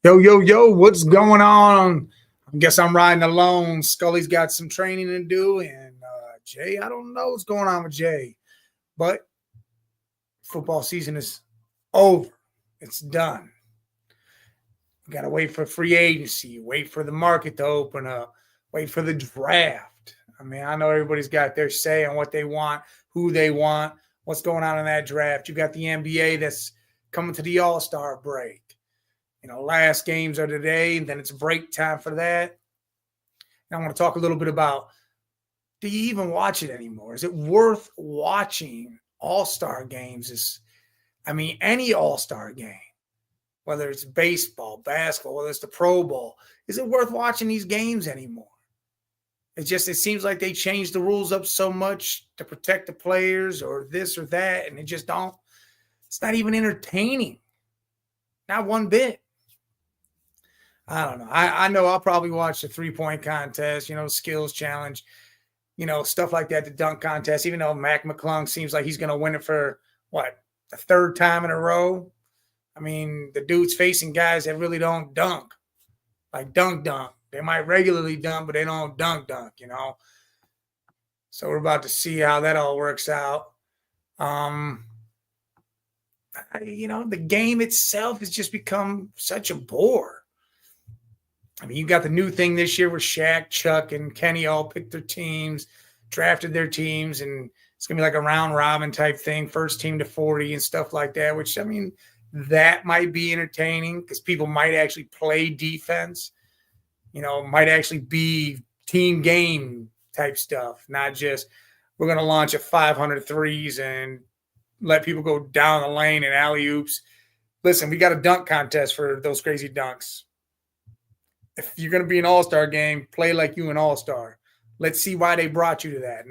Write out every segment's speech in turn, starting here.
Yo, yo, yo, what's going on? I guess I'm riding alone. Scully's got some training to do. And Jay, I don't know what's going on with Jay, but football season is over. It's done. We got to wait for free agency, wait for the market to open up, wait for the draft. I mean, I know everybody's got their say on what they want, who they want, what's going on in that draft. You got the NBA that's coming to the All-Star break. Last games are today, and then it's break time for that. And I want to talk a little bit about, do you even watch it anymore? Is it worth watching all-star games? Any all-star game, whether it's baseball, basketball, whether it's the Pro Bowl, is it worth watching these games anymore? It seems like they changed the rules up so much to protect the players or this or that, and it's not even entertaining. Not one bit. I don't know. I know I'll probably watch the 3-point contest, skills challenge, stuff like that, the dunk contest, even though Mac McClung seems like he's going to win it for, the third time in a row? I mean, the dude's facing guys that really don't dunk, like dunk. They might regularly dunk, but they don't dunk, So we're about to see how that all works out. The game itself has just become such a bore. I mean, you got the new thing this year where Shaq, Chuck, and Kenny all picked their teams, drafted their teams, and it's going to be like a round-robin type thing, first team to 40 and stuff like that, which, that might be entertaining because people might actually play defense, might actually be team game type stuff, not just we're going to launch a 500 threes and let people go down the lane and alley-oops. Listen, we got a dunk contest for those crazy dunks. If you're going to be an all-star game, play like you an all-star. Let's see why they brought you to that.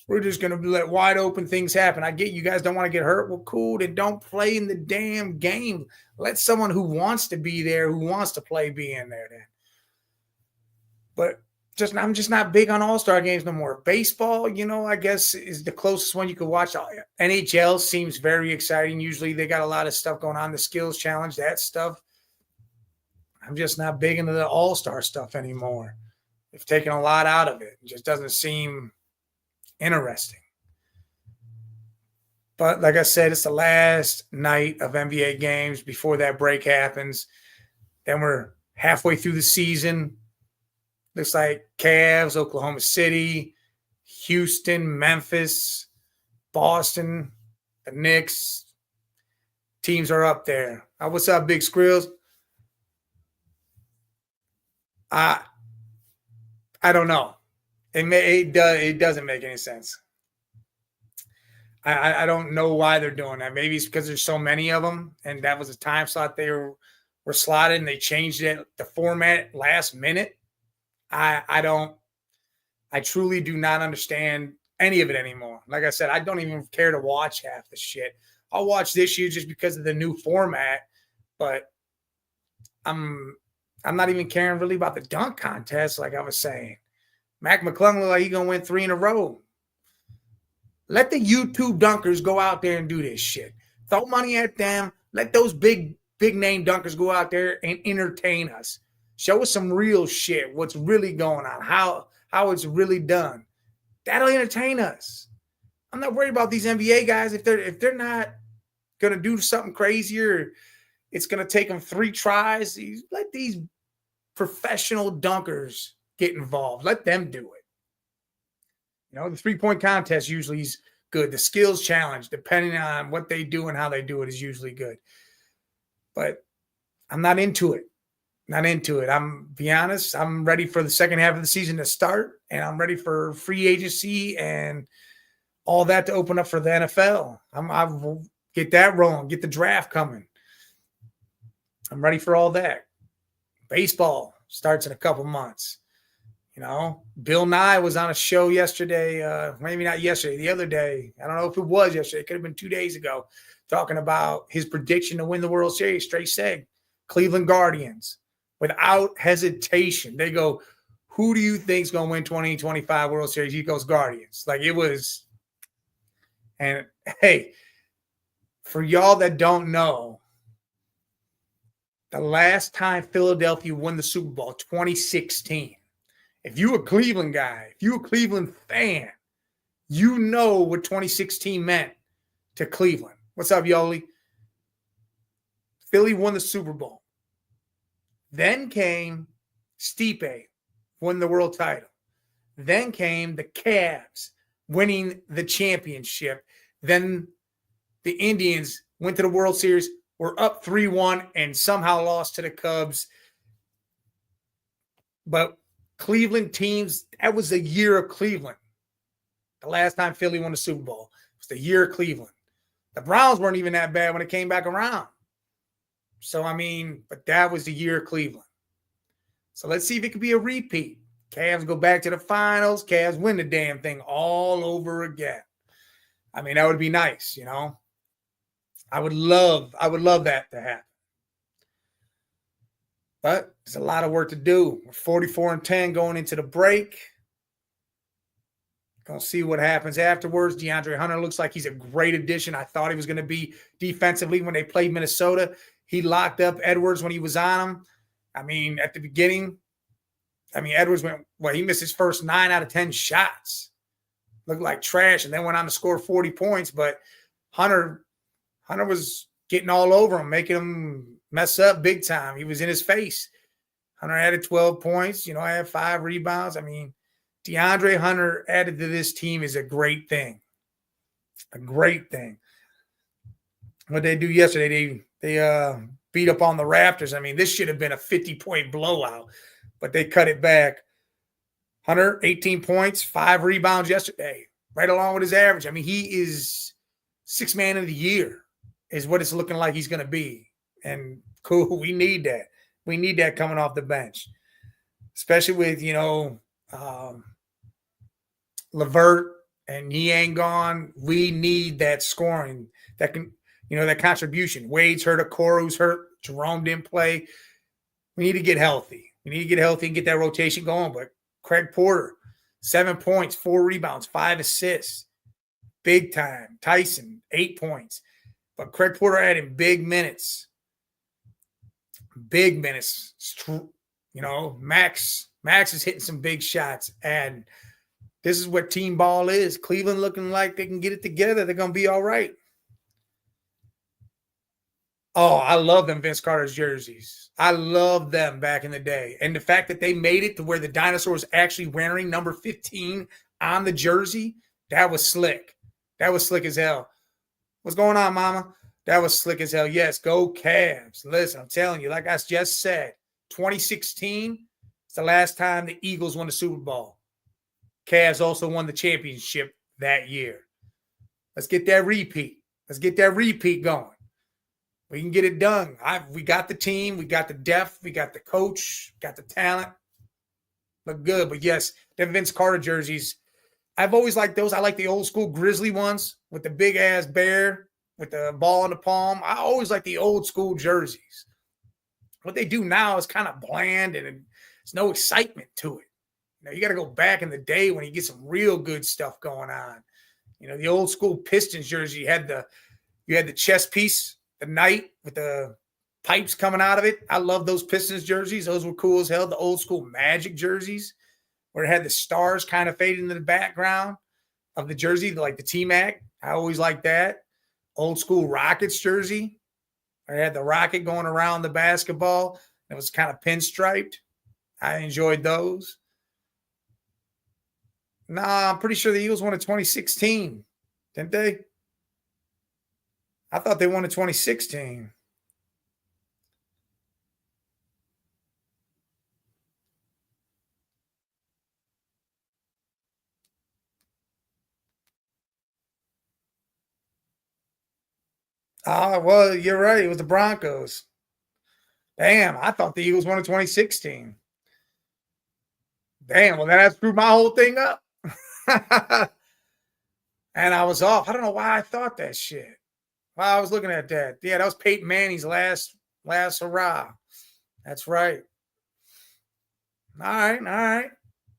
We're just going to let wide open things happen. I get you guys don't want to get hurt. Well, cool. Then don't play in the damn game. Let someone who wants to be there, who wants to play, be in there then. But I'm just not big on all-star games no more. Baseball, I guess is the closest one you could watch. NHL seems very exciting. Usually they got a lot of stuff going on. The skills challenge, that stuff. I'm just not big into the all-star stuff anymore. They've taken a lot out of it. It just doesn't seem interesting. But like I said, it's the last night of NBA games before that break happens. Then we're halfway through the season. Looks like Cavs, Oklahoma City, Houston, Memphis, Boston, the Knicks. Teams are up there. What's up, Big Skrills? I don't know. It doesn't make any sense. I don't know why they're doing that. Maybe it's because there's so many of them, and that was a time slot they were slotted, and they changed the format last minute. I truly do not understand any of it anymore. Like I said, I don't even care to watch half the shit. I'll watch this year just because of the new format, but I'm not even caring really about the dunk contest, like I was saying. Mac McClung look like he's going to win 3 in a row. Let the YouTube dunkers go out there and do this shit. Throw money at them. Let those big name dunkers go out there and entertain us. Show us some real shit, what's really going on, how it's really done. That'll entertain us. I'm not worried about these NBA guys if they're not going to do something crazier. It's going to take them 3 tries. Let these professional dunkers get involved. Let them do it. The 3-point contest usually is good. The skills challenge, depending on what they do and how they do it, is usually good. But I'm not into it. Be honest, I'm ready for the second half of the season to start, and I'm ready for free agency and all that to open up for the NFL. I'll get that rolling, get the draft coming. I'm ready for all that. Baseball starts in a couple months. Bill Nye was on a show yesterday, maybe not yesterday, the other day. I don't know if it was yesterday. It could have been 2 days ago, talking about his prediction to win the World Series. Straight said, Cleveland Guardians. Without hesitation. They go, who do you think is going to win 2025 World Series? He goes, Guardians. Like it was. And, hey, for y'all that don't know, The last time Philadelphia won the Super Bowl, 2016. If you a Cleveland guy, if you a Cleveland fan, you know what 2016 meant to Cleveland. What's up, Yoli? Philly won the Super Bowl. Then came Stipe, won the world title. Then came the Cavs winning the championship. Then the Indians went to the World Series, were up 3-1, and somehow lost to the Cubs. But Cleveland teams, that was the year of Cleveland. The last time Philly won the Super Bowl. It was the year of Cleveland. The Browns weren't even that bad when it came back around. So, I mean, but that was the year of Cleveland. So let's see if it could be a repeat. Cavs go back to the finals. Cavs win the damn thing all over again. I mean, that would be nice, you know. I would love that to happen. But there's a lot of work to do. We're 44-10 going into the break. Gonna see what happens afterwards. DeAndre Hunter looks like he's a great addition. I thought he was going to be defensively when they played Minnesota. He locked up Edwards when he was on him. I mean, at the beginning, Edwards he missed his first 9 out of 10 shots. Looked like trash, and then went on to score 40 points. But Hunter was getting all over him, making him mess up big time. He was in his face. Hunter added 12 points. I had 5 rebounds. I mean, DeAndre Hunter added to this team is a great thing. A great thing. What they do yesterday, they beat up on the Raptors. I mean, this should have been a 50-point blowout, but they cut it back. Hunter, 18 points, 5 rebounds yesterday, right along with his average. I mean, he is 6th man of the year is what it's looking like he's going to be. And cool, we need that. We need that coming off the bench, especially with, LeVert and he ain't gone. We need that scoring that can, that contribution. Wade's hurt, Okoro's hurt, Jerome didn't play. We need to get healthy. We need to get healthy and get that rotation going. But Craig Porter, 7 points, 4 rebounds, 5 assists. Big time. Tyson, 8 points. But Craig Porter adding big minutes. Big minutes. Max is hitting some big shots. And this is what team ball is. Cleveland looking like they can get it together. They're going to be all right. Oh, I love them Vince Carter's jerseys. I love them back in the day. And the fact that they made it to where the dinosaur was actually wearing number 15 on the jersey, that was slick. That was slick as hell. What's going on, mama? That was slick as hell. Yes, go Cavs. Listen, I'm telling you, like I just said, 2016 is the last time the Eagles won the Super Bowl. Cavs also won the championship that year. Let's get that repeat. Let's get that repeat going. We can get it done. We got the team. We got the depth. We got the coach. Got the talent. Look good. But yes, the Vince Carter jerseys, I've always liked those. I like the old school Grizzly ones with the big ass bear with the ball in the palm. I always like the old school jerseys. What they do now is kind of bland and there's no excitement to it. You got to go back in the day when you get some real good stuff going on. The old school Pistons jersey, you had the chest piece, the knight with the pipes coming out of it. I love those Pistons jerseys. Those were cool as hell. The old school Magic jerseys where it had the stars kind of fading into the background of the jersey, like the T-Mac. I always liked that. Old school Rockets jersey. I had the rocket going around the basketball. It was kind of pinstriped. I enjoyed those. Nah, I'm pretty sure the Eagles won in 2016, didn't they? I thought they won in 2016. Well, you're right. It was the Broncos. Damn, I thought the Eagles won in 2016. Damn, well, that screwed my whole thing up. And I was off. I don't know why I thought that shit. Well, I was looking at that. Yeah, that was Peyton Manning's last hurrah. That's right. All right.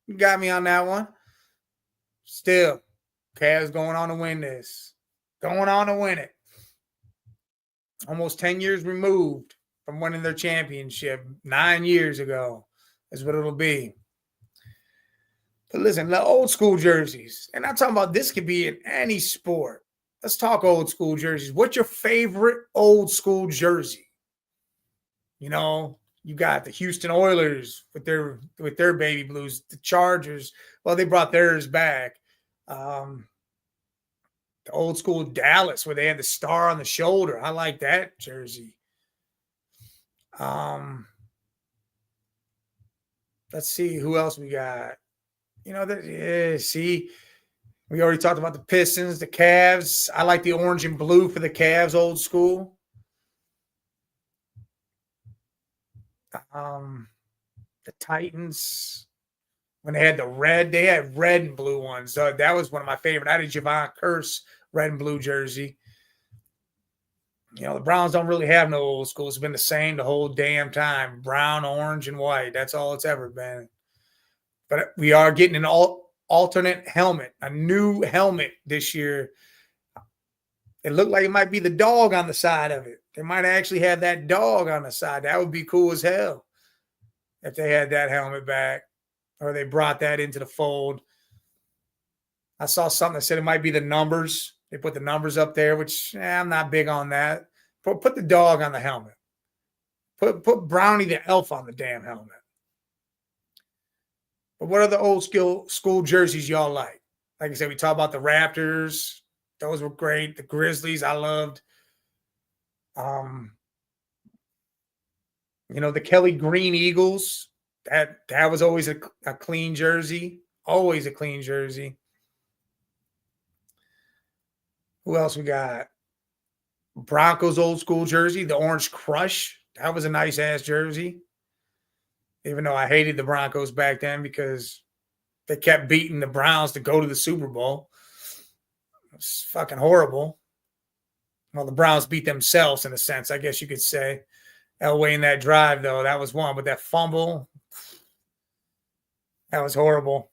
You got me on that one. Still, Cavs going on to win this. Going on to win it. Almost 10 years removed from winning their championship 9 years ago. Is what it'll be. But listen, the old school jerseys, and I'm talking about this could be in any sport. Let's talk old school jerseys. What's your favorite old school jersey? You know, you got the Houston Oilers with their baby blues, the Chargers. Well, they brought theirs back. The old school Dallas where they had the star on the shoulder. I like that jersey. Let's see who else we got. You know, see, we already talked about the Pistons, the Cavs. I like the orange and blue for the Cavs, old school. The Titans, when they had they had red and blue ones. So that was one of my favorite. I had a Javon Curse red and blue jersey. You know, the Browns don't really have no old school. It's been the same the whole damn time. Brown, orange, and white. That's all it's ever been. But we are getting an alternate helmet, a new helmet this year. It looked like it might be the dog on the side of it. They might actually have that dog on the side. That would be cool as hell if they had that helmet back or they brought that into the fold. I saw something that said it might be the numbers. They put the numbers up there, which I'm not big on that. Put the dog on the helmet. Put Brownie the elf on the damn helmet. But what are the old school jerseys y'all like? Like I said, we talked about the Raptors. Those were great. The Grizzlies, I loved. You know, the Kelly Green Eagles. That was always a clean jersey. Always a clean jersey. Who else we got? Broncos old school jersey, the Orange Crush. That was a nice-ass jersey. Even though I hated the Broncos back then because they kept beating the Browns to go to the Super Bowl. It was fucking horrible. Well, the Browns beat themselves in a sense, I guess you could say. Elway in that drive, though, that was one. But that fumble, that was horrible.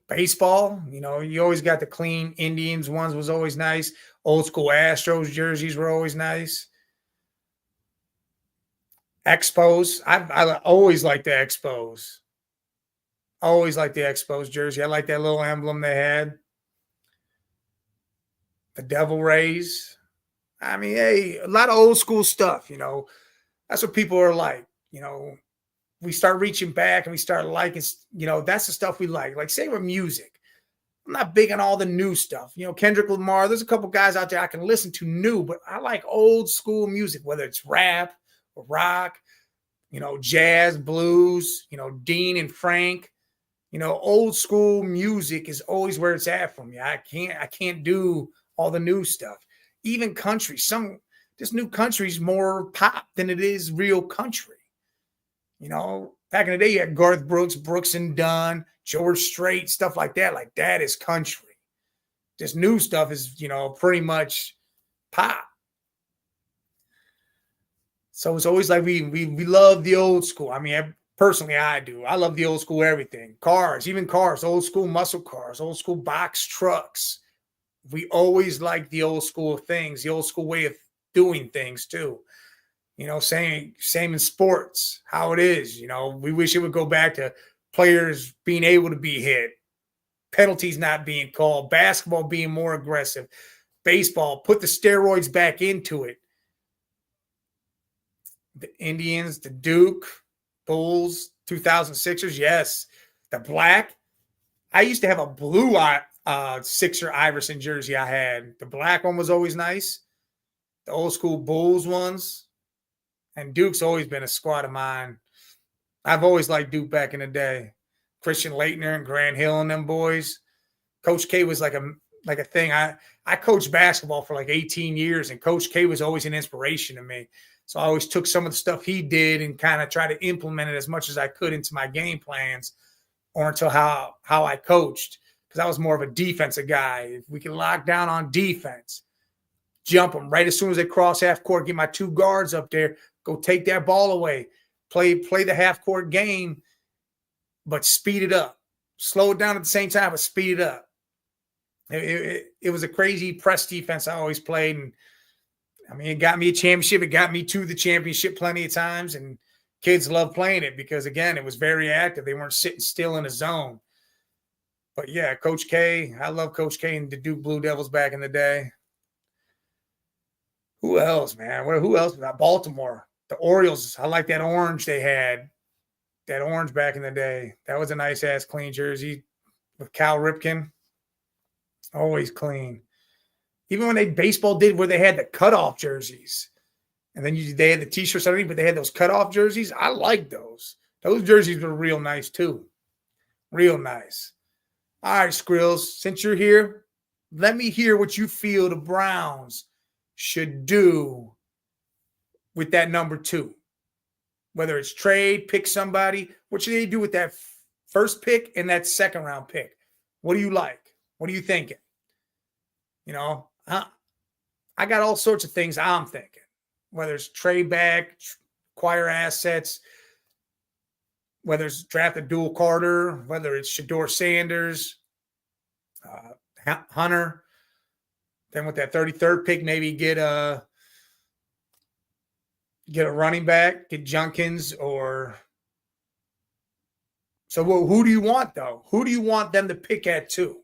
Baseball, you know, you always got the clean Indians ones was always nice. Old school Astros jerseys were always nice. Expos, I always liked the Expos. Always liked the Expos jersey. I like that little emblem they had. The Devil Rays. I mean, hey, a lot of old school stuff, you know. That's what people are like, you know. We start reaching back and we start liking, you know, that's the stuff we like. Like, say with music. I'm not big on all the new stuff. You know, Kendrick Lamar, there's a couple guys out there I can listen to new, but I like old school music, whether it's rap or rock, you know, jazz, blues, you know, Dean and Frank. You know, old school music is always where it's at for me. I can't do all the new stuff. Even country. This new country is more pop than it is real country. You know, back in the day, you had Garth Brooks, Brooks and Dunn, George Strait, stuff like that. Like, that is country. This new stuff is, you know, pretty much pop. So it's always like we love the old school. I mean, personally, I do. I love the old school everything. Cars, even cars, old school muscle cars, old school box trucks. We always like the old school things, the old school way of doing things too. You know, same in sports, how it is. You know, we wish it would go back to players being able to be hit, penalties not being called, basketball being more aggressive, baseball, put the steroids back into it. The Indians, the Duke, Bulls, 2006ers, yes. The black. I used to have a blue Sixer Iverson jersey I had. The black one was always nice. The old school Bulls ones. And Duke's always been a squad of mine. I've always liked Duke back in the day. Christian Laettner and Grant Hill and them boys. Coach K was like a thing. I coached basketball for like 18 years, and Coach K was always an inspiration to me. So I always took some of the stuff he did and kind of tried to implement it as much as I could into my game plans or into how I coached, because I was more of a defensive guy. If we can lock down on defense, jump them right as soon as they cross half court, get my two guards up there, go take that ball away, play the half court game, but speed it up. Slow it down at the same time, but speed it up. It was a crazy press defense I always played. And I mean, it got me a championship. It got me to the championship plenty of times. And kids love playing it because, again, it was very active. They weren't sitting still in a zone. But yeah, Coach K, I love Coach K and the Duke Blue Devils back in the day. Who else, man? Who else? Baltimore, the Orioles. I like that orange they had. That orange back in the day. That was a nice ass clean jersey with Cal Ripken. Always clean. Even when they baseball did where they had the cutoff jerseys. And then they had the t-shirts underneath, but they had those cutoff jerseys. I like those. Those jerseys were real nice too. Real nice. All right, Skrills, since you're here, let me hear what you feel the Browns should do with that number 2. Whether it's trade, pick somebody, what should they do with that first pick and that second round pick? What do you like? What are you thinking? You know, I got all sorts of things I'm thinking, whether it's trade back, acquire assets, whether it's draft a dual Carter, whether it's Shedeur Sanders, Hunter. Then with that 33rd pick, maybe get a running back, get Junkins or – so who do you want, though? Who do you want them to pick at 2?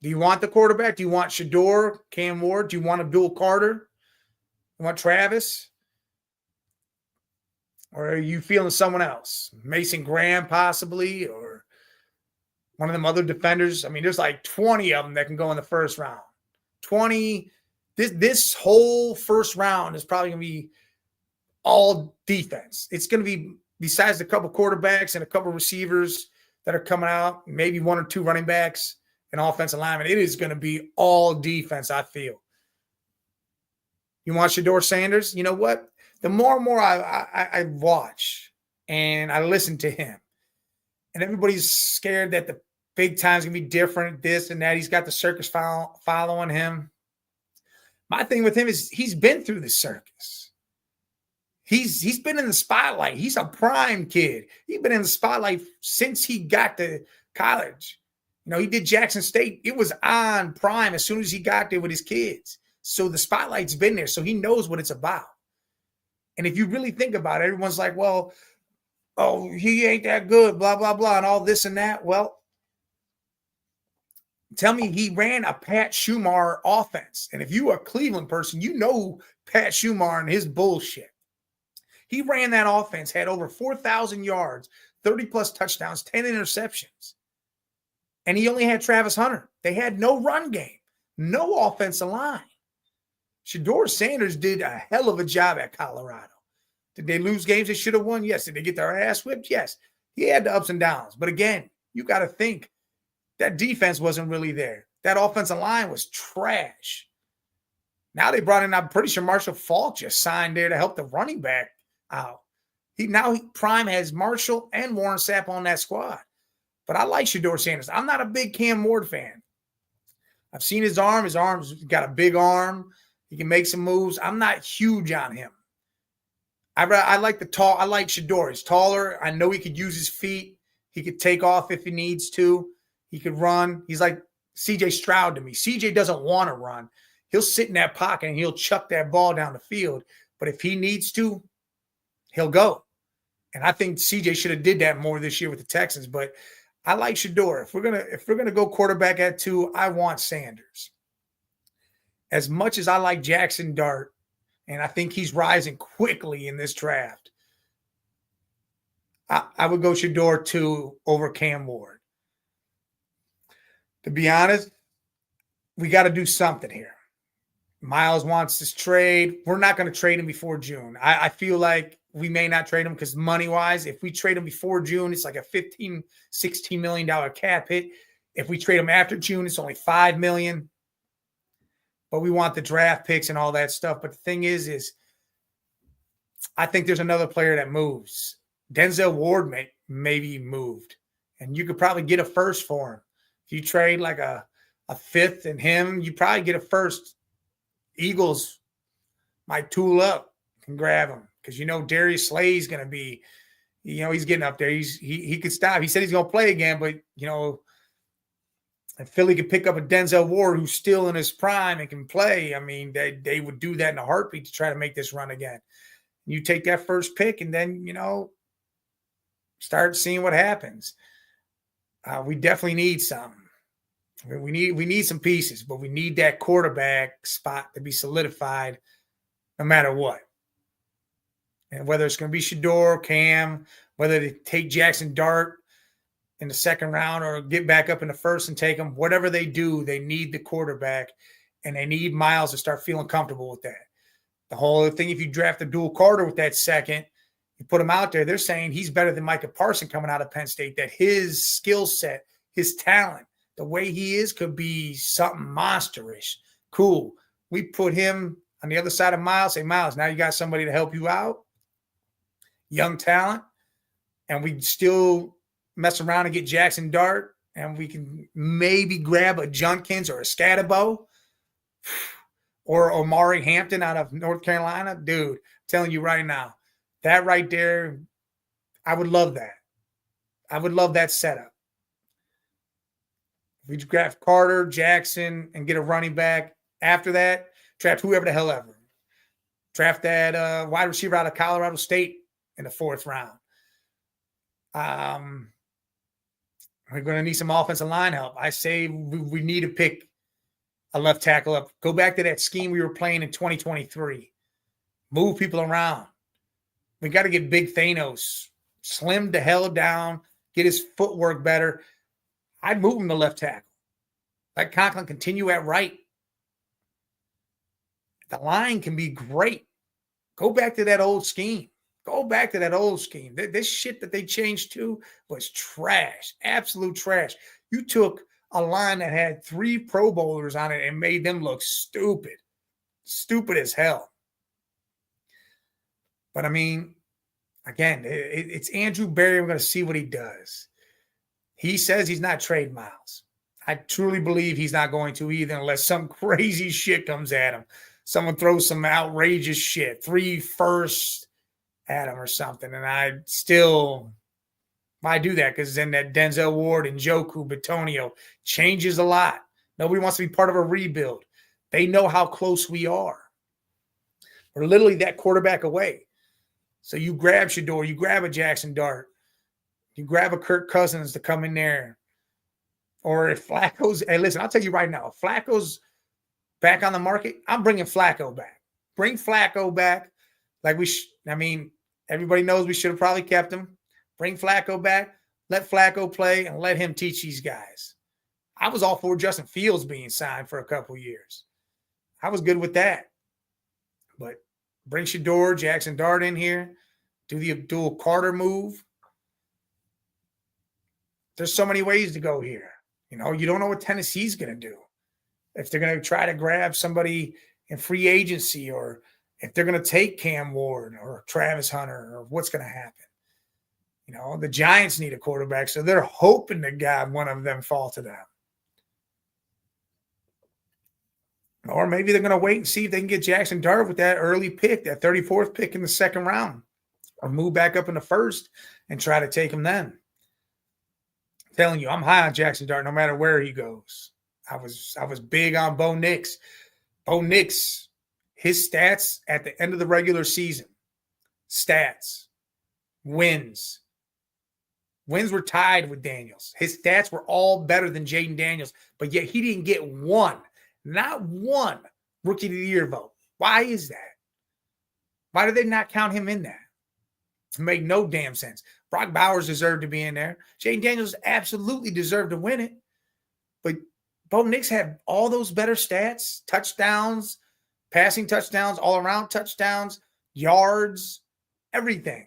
Do you want the quarterback? Do you want Shedeur, Cam Ward? Do you want Abdul Carter? You want Travis? Or are you feeling someone else? Mason Graham possibly, or one of them other defenders? I mean, there's like 20 of them that can go in the first round. 20. This whole first round is probably going to be all defense. It's going to be, besides a couple quarterbacks and a couple receivers that are coming out, maybe 1 or 2 running backs and offensive linemen, it is going to be all defense, I feel. You want Shedeur Sanders? You know what? The more and more I watch and I listen to him, and everybody's scared that the big time's going to be different, this and that. He's got the circus following him. My thing with him is he's been through the circus. He's been in the spotlight. He's a prime kid. He's been in the spotlight since he got to college. You know, he did Jackson State. It was on prime as soon as he got there with his kids. So the spotlight's been there. So he knows what it's about. And if you really think about it, everyone's like, well, oh, he ain't that good, blah, blah, blah, and all this and that. Well, tell me he ran a Pat Schumacher offense. And if you are a Cleveland person, you know Pat Schumacher and his bullshit. He ran that offense, had over 4,000 yards, 30-plus touchdowns, 10 interceptions. And he only had Travis Hunter. They had no run game, no offensive line. Shedeur Sanders did a hell of a job at Colorado. Did they lose games they should have won? Yes. Did they get their ass whipped? Yes. He had the ups and downs. But again, you got to think that defense wasn't really there. That offensive line was trash. Now they brought in, I'm pretty sure Marshall Faulk just signed there to help the running back out. Prime has Marshall and Warren Sapp on that squad. But I like Shedeur Sanders. I'm not a big Cam Ward fan. I've seen his arm. His arm's got a big arm. He can make some moves. I'm not huge on him. I like I like Shedeur. He's taller. I know he could use his feet. He could take off if he needs to. He could run. He's like C.J. Stroud to me. C.J. doesn't want to run. He'll sit in that pocket and he'll chuck that ball down the field. But if he needs to, he'll go. And I think C.J. should have did that more this year with the Texans. But I like Shedeur. If we're gonna go quarterback at 2, I want Sanders. As much as I like Jackson Dart, and I think he's rising quickly in this draft, I would go Shedeur 2 over Cam Ward. To be honest, we got to do something here. Miles wants this trade. We're not going to trade him before June. I feel like we may not trade him because money-wise, if we trade him before June, it's like a $15, $16 million cap hit. If we trade him after June, it's only $5 million. But we want the draft picks and all that stuff. But the thing is I think there's another player that moves. Denzel Ward may be moved. And you could probably get a first for him. If you trade like a fifth and him, you probably get a first. Eagles might tool up and grab him because Darius Slay is going to be, he's getting up there. He could stop. He said he's going to play again, but And Philly could pick up a Denzel Ward who's still in his prime and can play. I mean, they would do that in a heartbeat to try to make this run again. You take that first pick and then, start seeing what happens. We definitely need some. We need some pieces, but we need that quarterback spot to be solidified no matter what. And whether it's going to be Shedeur, Cam, whether they take Jackson Dart in the second round or get back up in the first and take them, whatever they do, they need the quarterback, and they need Miles to start feeling comfortable with that. The whole thing, if you draft a dual Carter with that second, you put him out there, they're saying he's better than Micah Parsons coming out of Penn State, that his skill set, his talent, the way he is could be something monsterish. Cool. We put him on the other side of Miles, say, Miles, now you got somebody to help you out, young talent, and we still mess around and get Jackson Dart, and we can maybe grab a Junkins or a Scatabo or Omari Hampton out of North Carolina. Dude, I'm telling you right now, that right there, I would love that. I would love that setup. We draft Carter, Jackson, and get a running back. After that, draft whoever the hell ever. Draft that wide receiver out of Colorado State in the 4th round. We're going to need some offensive line help. I say we need to pick a left tackle up. Go back to that scheme we were playing in 2023. Move people around. We got to get Big Thanos. Slim the hell down. Get his footwork better. I'd move him to left tackle. Let Conklin continue at right. The line can be great. Go back to that old scheme. Go back to that old scheme. This shit that they changed to was trash. Absolute trash. You took a line that had 3 Pro Bowlers on it and made them look stupid. Stupid as hell. But, I mean, again, it's Andrew Berry. We're going to see what he does. He says he's not trade Miles. I truly believe he's not going to either unless some crazy shit comes at him. Someone throws some outrageous shit, 3 firsts at him or something. And I do that because then that Denzel Ward and Njoku, Bitonio changes a lot. Nobody wants to be part of a rebuild. They know how close we are. We're literally that quarterback away. So you grab Shedeur, you grab a Jackson Dart, you grab a Kirk Cousins to come in there. Or if Flacco's – hey, listen, I'll tell you right now, if Flacco's back on the market, I'm bringing Flacco back. Bring Flacco back. Like everybody knows we should have probably kept him. Bring Flacco back. Let Flacco play and let him teach these guys. I was all for Justin Fields being signed for a couple years. I was good with that. But bring Shedeur, Jackson Dart in here. Do the Abdul Carter move. There's so many ways to go here. You don't know what Tennessee's going to do. If they're going to try to grab somebody in free agency or if they're going to take Cam Ward or Travis Hunter or what's going to happen. The Giants need a quarterback, so they're hoping to God one of them fall to them. Or maybe they're going to wait and see if they can get Jackson Dart with that early pick, that 34th pick in the 2nd round, or move back up in the 1st and try to take him then. I'm telling you, I'm high on Jackson Dart no matter where he goes. I was big on Bo Nix. Bo Nix, his stats at the end of the regular season, wins were tied with Daniels. His stats were all better than Jaden Daniels, but yet he didn't get not one Rookie of the Year vote. Why is that? Why did they not count him in that? It made no damn sense. Brock Bowers deserved to be in there. Jaden Daniels absolutely deserved to win it. But Bo Nix had all those better stats, touchdowns, passing touchdowns, all-around touchdowns, yards, everything.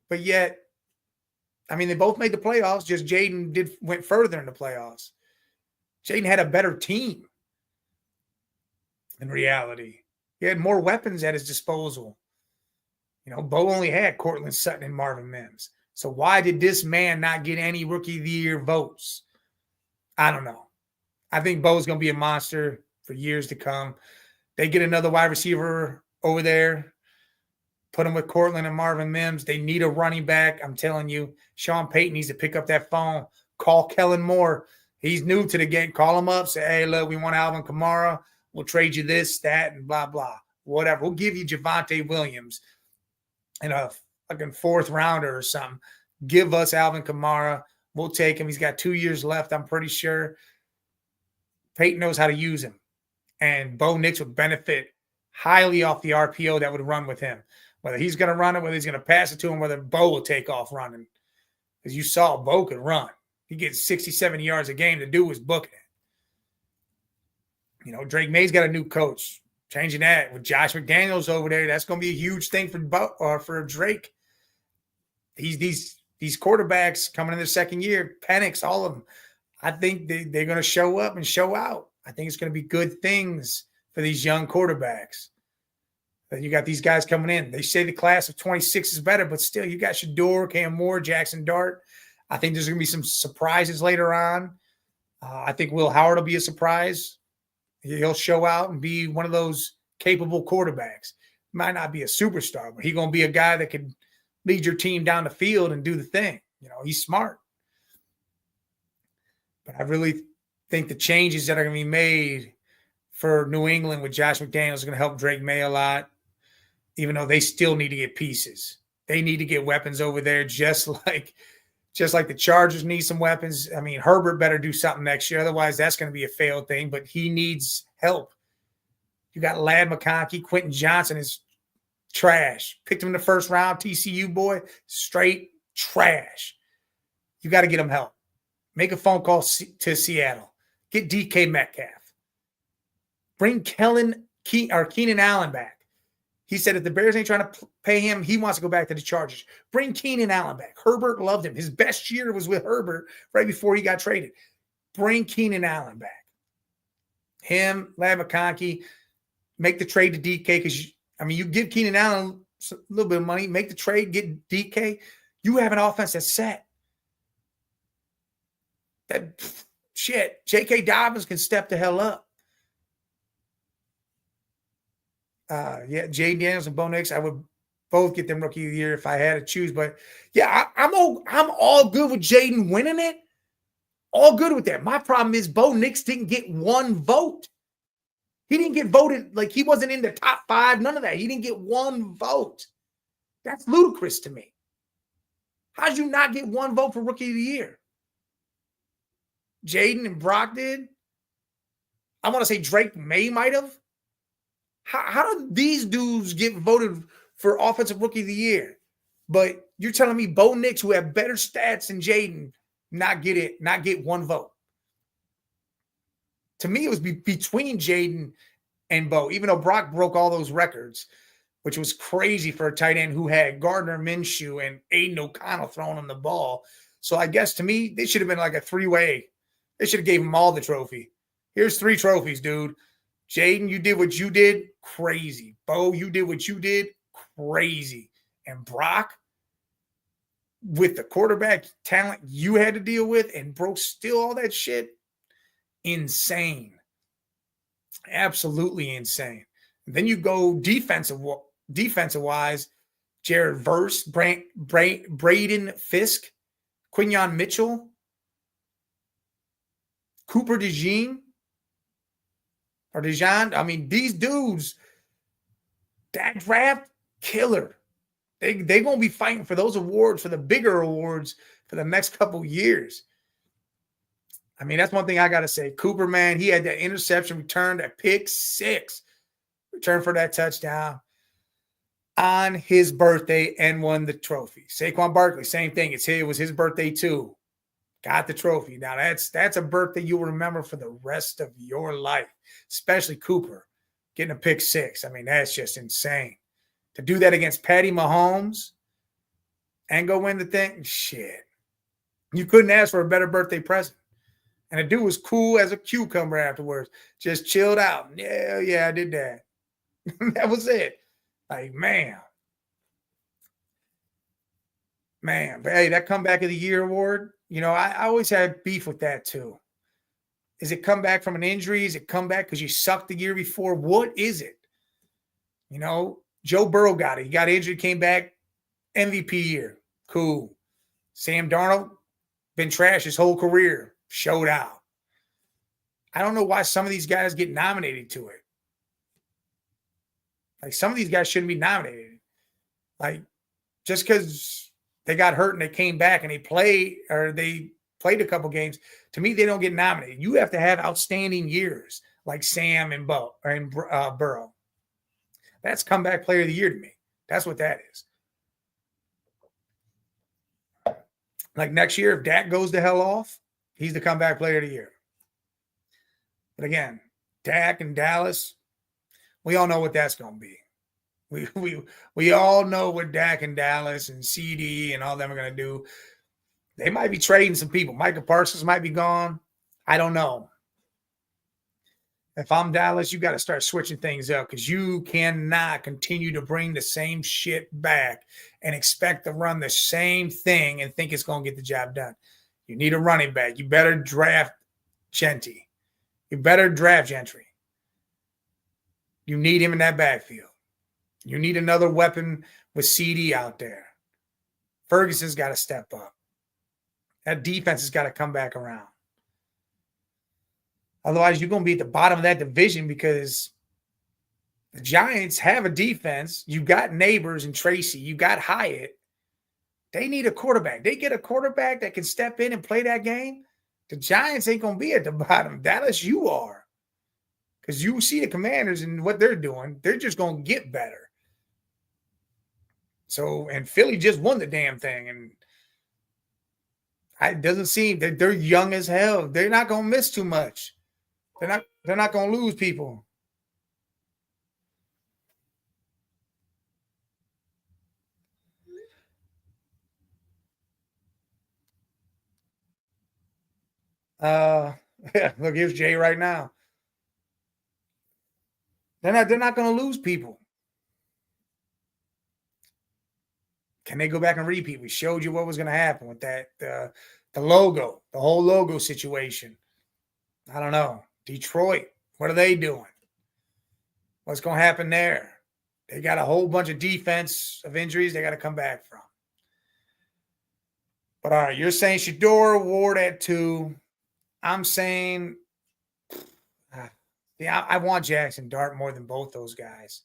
But yet, they both made the playoffs, just Jaden went further in the playoffs. Jaden had a better team in reality. He had more weapons at his disposal. Bo only had Cortland Sutton and Marvin Mims. So why did this man not get any Rookie of the Year votes? I don't know. I think Bo's going to be a monster for years to come. They get another wide receiver over there, put him with Cortland and Marvin Mims. They need a running back. I'm telling you, Sean Payton needs to pick up that phone, call Kellen Moore. He's new to the game. Call him up. Say, hey, look, we want Alvin Kamara. We'll trade you this, that, and blah, blah. Whatever. We'll give you Javonte Williams in a fucking 4th rounder or something. Give us Alvin Kamara. We'll take him. He's got 2 years left, I'm pretty sure. Peyton knows how to use him. And Bo Nix would benefit highly off the RPO that would run with him. Whether he's going to run it, whether he's going to pass it to him, whether Bo will take off running. Because you saw Bo could run. He gets 60, 70 yards a game. The dude was booking it. You know, Drake May's got a new coach. Changing that with Josh McDaniels over there, that's going to be a huge thing for Drake. These quarterbacks coming in their second year, Penix, all of them, I think they're going to show up and show out. I think it's going to be good things for these young quarterbacks. That you got these guys coming in. They say the class of 26 is better, but still, you got Shador, Cam Moore, Jackson Dart. I think there's going to be some surprises later on. I think Will Howard will be a surprise. He'll show out and be one of those capable quarterbacks. Might not be a superstar, but he's going to be a guy that can lead your team down the field and do the thing. You know, he's smart. But I really think the changes that are going to be made for New England with Josh McDaniels are going to help Drake May a lot, even though they still need to get pieces. They need to get weapons over there, just like the Chargers need some weapons. I mean, Herbert better do something next year. Otherwise, that's going to be a failed thing, but he needs help. You got Ladd McConkey. Quentin Johnson is trash. Picked him in the 1st round. TCU boy, straight trash. You got to get him help. Make a phone call to Seattle. Get DK Metcalf. Bring Keenan Allen back. He said if the Bears ain't trying to pay him, he wants to go back to the Chargers. Bring Keenan Allen back. Herbert loved him. His best year was with Herbert right before he got traded. Bring Keenan Allen back. Him, Ladd McConkey, make the trade to DK because, you give Keenan Allen a little bit of money, make the trade, get DK. You have an offense that's set. J.K. Dobbins can step the hell up. Jay Daniels and Bo Nix, I would both get them Rookie of the Year if I had to choose. But yeah, I'm all good with Jaden winning it. All good with that. My problem is Bo Nix didn't get one vote. He didn't get voted, like he wasn't in the top 5, none of that. He didn't get one vote. That's ludicrous to me. How'd you not get one vote for Rookie of the Year? Jaden and Brock did. I want to say Drake May might have. How do these dudes get voted for Offensive Rookie of the Year? But you're telling me Bo Nix, who have better stats than Jaden, not get one vote. To me, it was between Jaden and Bo, even though Brock broke all those records, which was crazy for a tight end who had Gardner Minshew and Aiden O'Connell throwing him the ball. So I guess to me, they should have been like a 3-way. They should have gave him all the trophy. Here's 3 trophies, dude. Jaden, you did what you did, crazy. Bo, you did what you did, crazy. And Brock, with the quarterback talent you had to deal with and broke still all that shit, insane. Absolutely insane. And then you go defensive-wise, Jared Verse, Braden Fisk, Quinyon Mitchell, Cooper DeJean, or Dejan. These dudes, that draft, killer. They're going to be fighting for those awards, for the bigger awards for the next couple years. That's one thing I got to say. Cooper, man, he had that interception return, that pick 6 return for that touchdown on his birthday and won the trophy. Saquon Barkley, same thing. It was his birthday too. Got the trophy. Now that's a birthday you'll remember for the rest of your life, especially Cooper getting a pick 6. That's just insane. To do that against Patty Mahomes and go win the thing, shit. You couldn't ask for a better birthday present. And the dude was cool as a cucumber afterwards. Just chilled out. Yeah, I did that. That was it. Like, man. But hey, that comeback of the year award, I always had beef with that too. Is it come back from an injury? Is it come back because you sucked the year before? What is it? Joe Burrow got it. He got injured, came back, MVP year. Cool. Sam Darnold, been trash his whole career. Showed out. I don't know why some of these guys get nominated to it. Like, some of these guys shouldn't be nominated. Like, just because they got hurt and they came back and they played a couple games, to me, they don't get nominated. You have to have outstanding years like Sam and Burrow. That's comeback player of the year to me. That's what that is. Like, next year, if Dak goes the hell off, he's the comeback player of the year. But again, Dak and Dallas, we all know what that's going to be. We all know what Dak and Dallas and CD and all them are going to do. They might be trading some people. Micah Parsons might be gone. I don't know. If I'm Dallas, you got to start switching things up, because you cannot continue to bring the same shit back and expect to run the same thing and think it's going to get the job done. You need a running back. You better draft Gentry. You better draft Gentry. You need him in that backfield. You need another weapon with CD out there. Ferguson's got to step up. That defense has got to come back around. Otherwise, you're going to be at the bottom of that division, because the Giants have a defense. You got Neighbors and Tracy. You got Hyatt. They need a quarterback. They get a quarterback that can step in and play that game. The Giants ain't going to be at the bottom. Dallas, you are. Because you see the Commanders and what they're doing. They're just going to get better. So, and Philly just won the damn thing. And it doesn't seem that they're young as hell. They're not going to miss too much. They're not going to lose people. Look, here's Jay right now. They're not going to lose people. Can they go back and repeat? We showed you what was going to happen with that the logo, the whole logo situation. I don't know. Detroit, what are they doing? What's going to happen there? They got a whole bunch of defensive injuries they got to come back from. But all right, you're saying Shedeur, Ward at 2. I'm saying, I want Jackson Dart more than both those guys.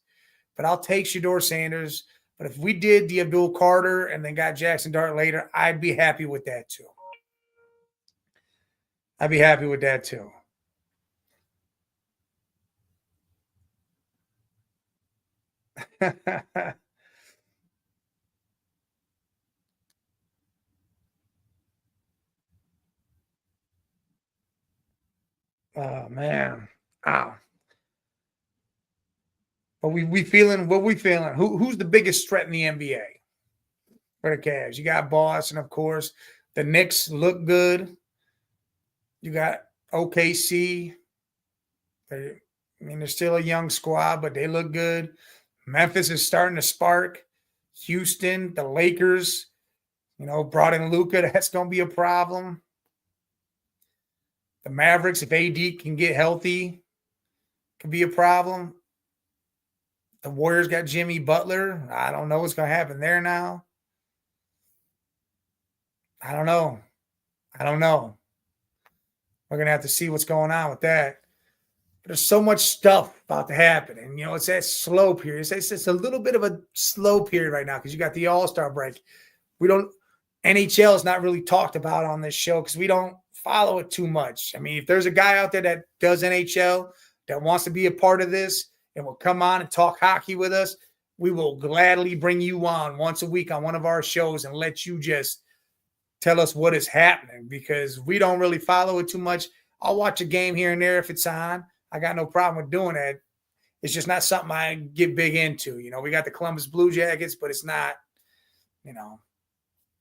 But I'll take Shedeur Sanders. But if we did the Abdul Carter and then got Jackson Dart later, I'd be happy with that too. Oh, man. Wow. But we feeling what we feeling. Who's the biggest threat in the NBA for the Cavs? You got Boston, of course. The Knicks look good. You got OKC. They're still a young squad, but they look good. Memphis is starting to spark. Houston, the Lakers, brought in Luka. That's going to be a problem. The Mavericks, if AD can get healthy, can be a problem. The Warriors got Jimmy Butler. I don't know what's going to happen there now. I don't know. We're going to have to see what's going on with that. There's so much stuff about to happen. And, it's that slow period. It's a little bit of a slow period right now because you got the All-Star break. NHL is not really talked about on this show because we don't follow it too much. I mean, if there's a guy out there that does NHL that wants to be a part of this and will come on and talk hockey with us, we will gladly bring you on once a week on one of our shows and let you just tell us what is happening because we don't really follow it too much. I'll watch a game here and there if it's on. I got no problem with doing that. It's just not something I get big into. We got the Columbus Blue Jackets, but it's not,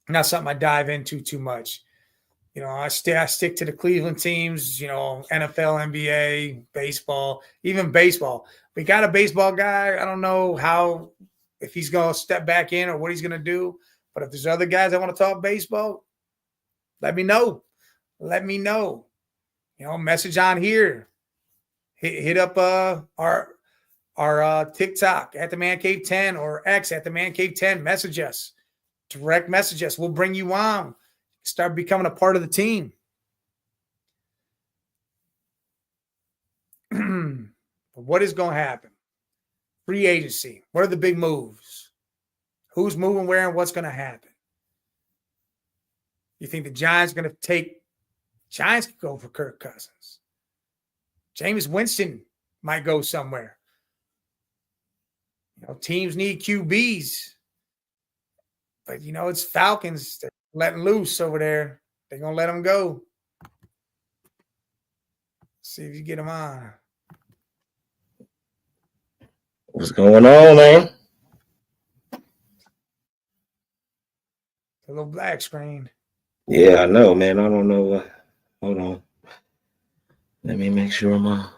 not something I dive into too much. I stick to the Cleveland teams, NFL, NBA, baseball, even baseball. We got a baseball guy. I don't know if he's going to step back in or what he's going to do. But if there's other guys that want to talk baseball, let me know. Message on here. Hit up our TikTok at the Man Cave 10 or X at the Man Cave 10. Message us. Direct message us. We'll bring you on. Start becoming a part of the team. What is going to happen? Free agency. What are the big moves? Who's moving where and what's going to happen? You think the Giants are going to take – Giants could go for Kirk Cousins. Jameis Winston might go somewhere. Teams need QBs. But, it's Falcons. They're letting loose over there. They're going to let them go. See if you get them on. What's going on, man? A little black screen. Yeah, I know, man. I don't know what. Hold on. Let me make sure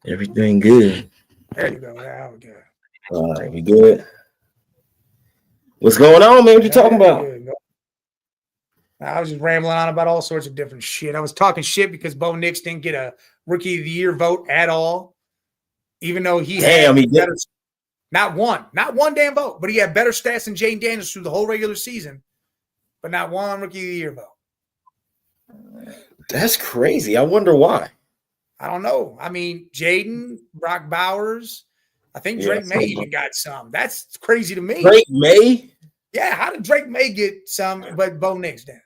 everything good. There you go. Yeah, we're good. All right, we good. What's going on, man? What you talking about? I was just rambling on about all sorts of different shit. I was talking shit because Bo Nix didn't get a Rookie of the Year vote at all, even though he had better, not one damn vote, but he had better stats than Jayden Daniels through the whole regular season, but not one Rookie of the Year vote. That's crazy. I wonder why. I don't know. I mean, Jayden, Brock Bowers, I think Drake May even got some. That's crazy to me. Drake May? Yeah, how did Drake May get some, but Bo Nix did?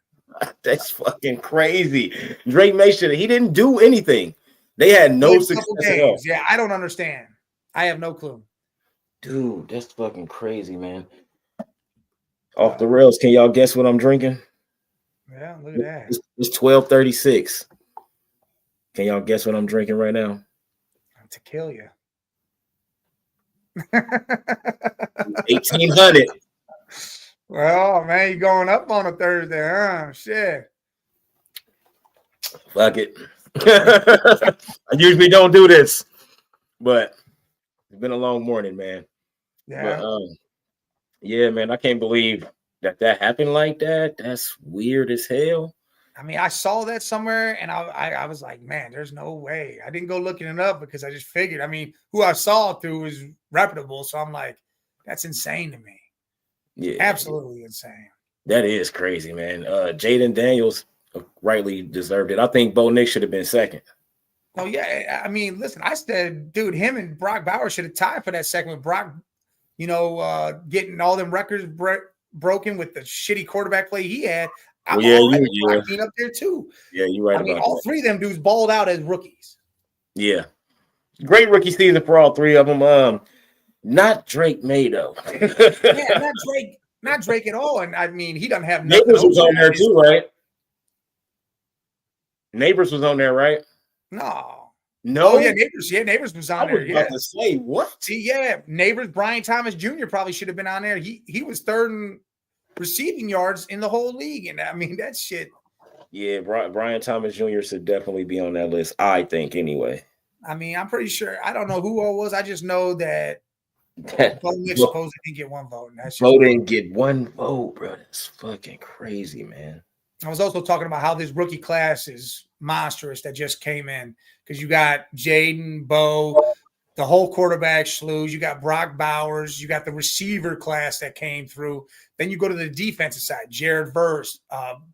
That's fucking crazy. Drake May he didn't do anything. They had no success at all. Yeah, I don't understand. I have no clue. Dude, that's fucking crazy, man. Off the rails. Can y'all guess what I'm drinking? Yeah, look at that. It's 12:36. Can y'all guess what I'm drinking right now? To kill you. 1800. Well, man, you going up on a Thursday, huh? Shit. Fuck it. I usually don't do this, but it's been a long morning, man. Yeah. But, yeah, man, I can't believe that happened like that. That's weird as hell. I mean, I saw that somewhere, and I was like, man, there's no way. I didn't go looking it up because I just figured. I mean, who I saw it through was reputable, so I'm like, that's insane to me. Yeah, absolutely insane. That is crazy, man. Jayden Daniels rightly deserved it. I think Bo Nix should have been second. Oh yeah, I mean, listen, I said, dude, him and Brock Bowers should have tied for that second with Brock. Getting all them records broken with the shitty quarterback play he had. I'm all right with Brock being up there too. Yeah, you're right. I mean, all three of them dudes balled out as rookies. Yeah, great rookie season for all three of them. Not Drake May though. Yeah, not Drake at all. And I mean, he doesn't have nothing. Neighbors was on there too, right? Neighbors was on there, right? No. Oh yeah, Neighbors. Yeah, Neighbors was on there. About to say what? See, yeah, Neighbors. Brian Thomas Jr. probably should have been on there. He was third in receiving yards in the whole league, and I mean that shit. Yeah, Brian Thomas Jr. should definitely be on that list. I think anyway. I mean, I'm pretty sure. I don't know who all was. I just know that Bo Nix supposedly didn't get one vote. Bo didn't get one vote, bro. That's fucking crazy, man. I was also talking about how this rookie class is monstrous that just came in because you got Jayden, Bo, the whole quarterback slews. You got Brock Bowers. You got the receiver class that came through. Then you go to the defensive side, Jared Verse,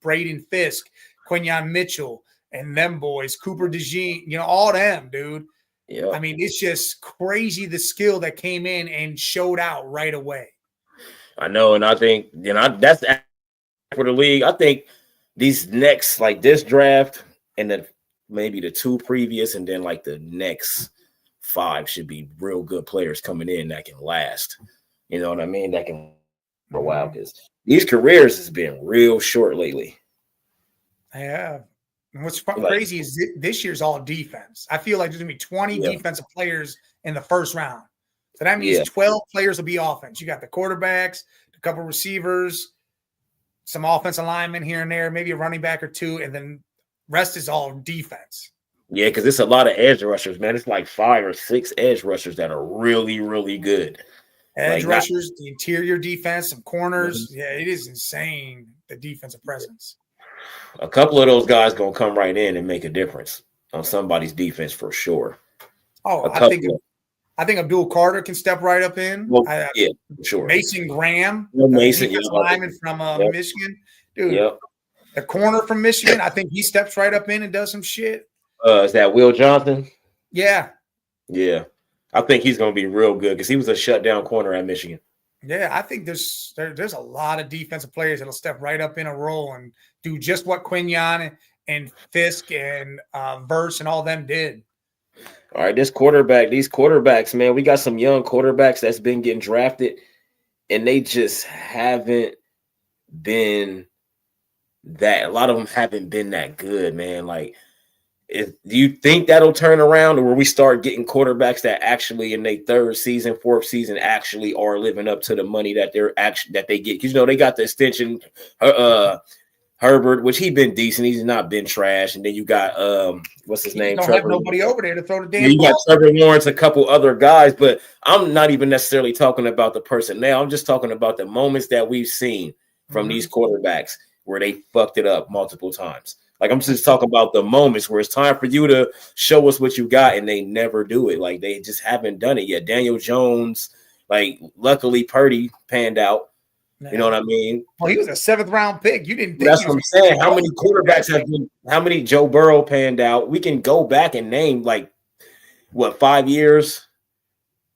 Braden Fisk, Quinyon Mitchell, and them boys, Cooper DeJean, all them, dude. Yeah. I mean, it's just crazy the skill that came in and showed out right away. I know, and I think, that's for the league. I think these next, like this draft and then maybe the two previous and then like the next 5 should be real good players coming in that can last. You know what I mean? That can for a while because these careers has been real short lately. Yeah. And what's crazy is this year's all defense. I feel like there's going to be 20 defensive players in the first round. So that means 12 players will be offense. You got the quarterbacks, a couple receivers, some offensive linemen here and there, maybe a running back or two, and then rest is all defense. Yeah, because it's a lot of edge rushers, man. It's like 5 or 6 edge rushers that are really, really good. Edge rushers, the interior defense, some corners. Mm-hmm. Yeah, it is insane, the defensive presence. A couple of those guys going to come right in and make a difference on somebody's defense for sure. Oh, I think Abdul Carter can step right up in. Well, yeah, sure. Mason Graham, Mason, lineman from Michigan. Dude, the corner from Michigan, I think he steps right up in and does some shit. Is that Will Johnson? Yeah. Yeah. I think he's going to be real good because he was a shutdown corner at Michigan. Yeah, I think there's a lot of defensive players that'll step right up in a role and do just what Quinion and Fisk and Verse and all them did. All right, these quarterbacks, man, we got some young quarterbacks that's been getting drafted, and they just haven't been that. A lot of them haven't been that good, man. Like, do you think that'll turn around, or will we start getting quarterbacks that actually in their third season, fourth season actually are living up to the money that they get? Because they got the extension, Herbert, which he been decent. He's not been trash. And then you got what's his name? Don't Trevor. have nobody over there to throw the damn you ball. got Trevor Lawrence, a couple other guys, but I'm not even necessarily talking about the personnel. I'm just talking about the moments that we've seen from these quarterbacks where they fucked it up multiple times. Like, I'm just talking about the moments where it's time for you to show us what you got, and they never do it. Like, they just haven't done it yet. Daniel Jones, like, luckily Purdy panned out. You know what I mean? Well, he was a 7th round pick. You didn't think that's what I'm saying. How many quarterbacks have been? How many Joe Burrow panned out? We can go back and name, like, what, 5 years,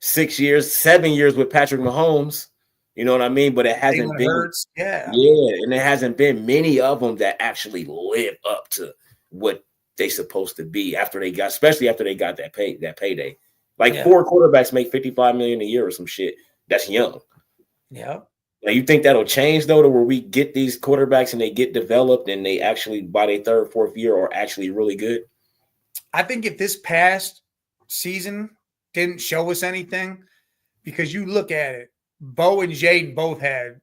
6 years, 7 years with Patrick Mahomes. You know what I mean? But it hasn't been, and it hasn't been many of them that actually live up to what they supposed to be especially after they got that payday. Like 4 quarterbacks make $55 million a year or some shit. That's young. Yeah. Now, you think that'll change though, to where we get these quarterbacks and they get developed and they actually by their third, fourth year are actually really good? I think if this past season didn't show us anything, because you look at it, Bo and Jaden both had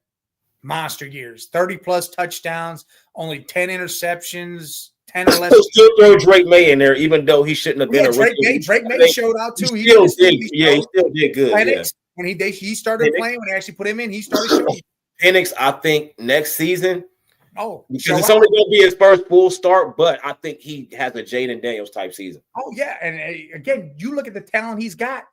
monster years, 30-plus touchdowns, only 10 interceptions, 10 or less. Still throw Drake May in there, even though he shouldn't have been a rookie. Drake May showed out too. He still did good. Penix, when he started playing, when they actually put him in, he started showing. Penix, I think next season. Oh, because it's only going to be his first full start, but I think he has a Jaden Daniels type season. Oh yeah, and again, you look at the talent he's got.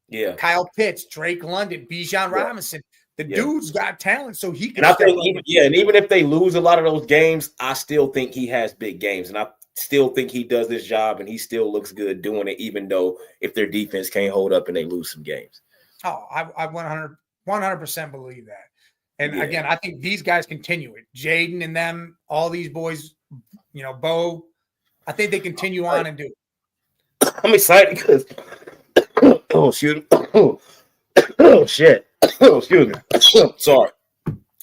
Yeah, Kyle Pitts, Drake London, Bijan Robinson. The dude's got talent, so he can. And I think even if they lose a lot of those games, I still think he has big games, and I still think he does this job, and he still looks good doing it, even though if their defense can't hold up and they lose some games. Oh, I 100% believe that. And again, I think these guys continue it. Jaden and them, all these boys, Bo, I think they continue on and do it. I'm excited because oh shit. Oh shit. Oh, excuse me. Sorry.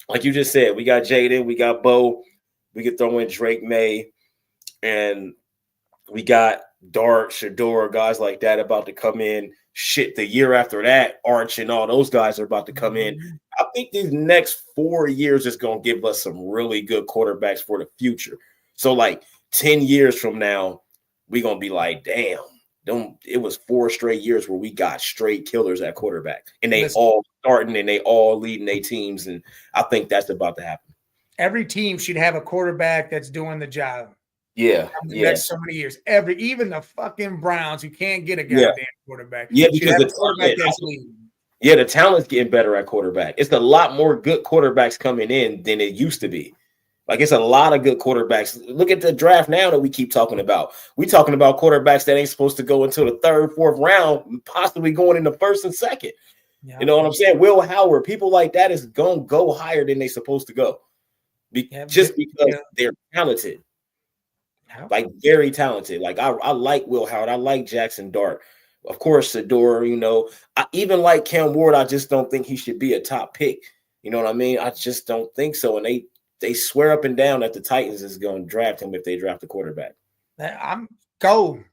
Like you just said, we got Jaden, we got Bo, we could throw in Drake May, and we got Dart, Shador, guys like that about to come in. Shit, the year after that, Arch and all those guys are about to come in. I think these next 4 years is going to give us some really good quarterbacks for the future. So, like, 10 years from now, we're going to be like, damn, it was 4 straight years where we got straight killers at quarterback. And they all starting and they all leading their teams. And I think that's about to happen. Every team should have a quarterback that's doing the job. Yeah. The next so many years. Even the fucking Browns who can't get a goddamn quarterback. Yeah, because the talent's getting better at quarterback. It's a lot more good quarterbacks coming in than it used to be. Like, it's a lot of good quarterbacks. Look at the draft now that we keep talking about. We talking about quarterbacks that ain't supposed to go until the 3rd, 4th round, possibly going in the 1st and 2nd. Yeah. You know what I'm saying? Will Howard, people like that is going to go higher than they're supposed to go. Because they're talented. Like, very talented. Like, I like Will Howard. I like Jackson Dart. Of course, Shador, I even like Cam Ward. I just don't think he should be a top pick. You know what I mean? I just don't think so. And they swear up and down that the Titans is going to draft him if they draft a quarterback.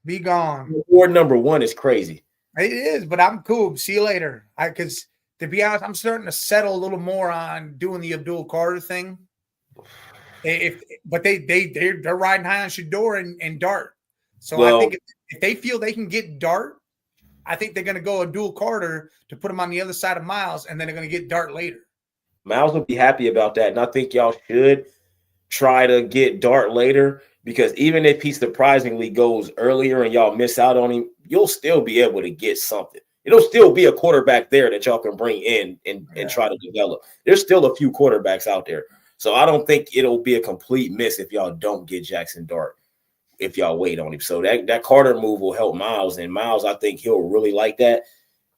Be gone. Ward number 1 is crazy. It is, but I'm cool. See you later. Because to be honest, I'm starting to settle a little more on doing the Abdul Carter thing. But they're riding high on Shador and Dart. So I think if they feel they can get Dart, I think they're going to go Abdul Carter to put him on the other side of Miles, and then they're going to get Dart later. Miles will be happy about that, and I think y'all should try to get Dart later, because even if he surprisingly goes earlier and y'all miss out on him, you'll still be able to get something. It'll still be a quarterback there that y'all can bring in and try to develop. There's still a few quarterbacks out there. So I don't think it'll be a complete miss if y'all don't get Jackson Dart. if y'all wait on him. So that Carter move will help Miles, and Miles, I think he'll really like that,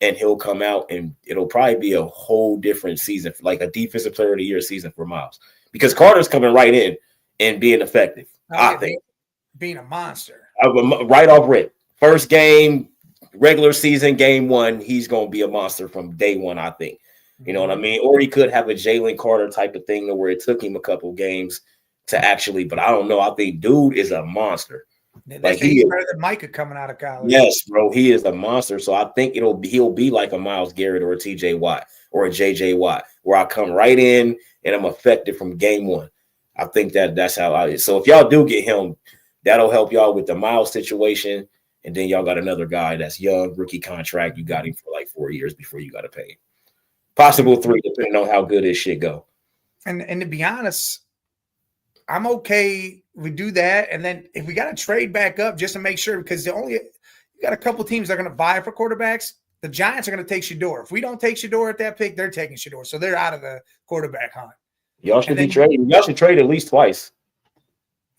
and he'll come out, and it'll probably be a whole different season, like a defensive player of the year season for Miles, because Carter's coming right in and being effective. I think being a monster right off rip, first game, regular season, game 1, he's gonna be a monster from day 1. I think. You know what I mean? Or he could have a Jalen Carter type of thing where it took him a couple games to actually, but I don't know. I think dude is a monster. Like he's better than Micah coming out of college. Yes, bro, he is a monster. So I think he'll be like a Myles Garrett or a TJ Watt or a JJ Watt, where I come right in and I'm effective from game 1. I think that's how so if y'all do get him, that'll help y'all with the Myles situation. And then y'all got another guy that's young, rookie contract. You got him for like 4 years before you got to pay him. Possible 3, depending on how good his shit go. And to be honest, I'm okay. We do that, and then if we got to trade back up just to make sure, because you got a couple teams that are going to vie for quarterbacks. The Giants are going to take Shedeur. If we don't take Shedeur at that pick, they're taking Shedeur, so they're out of the quarterback hunt. Y'all should be trading. Y'all should trade at least twice.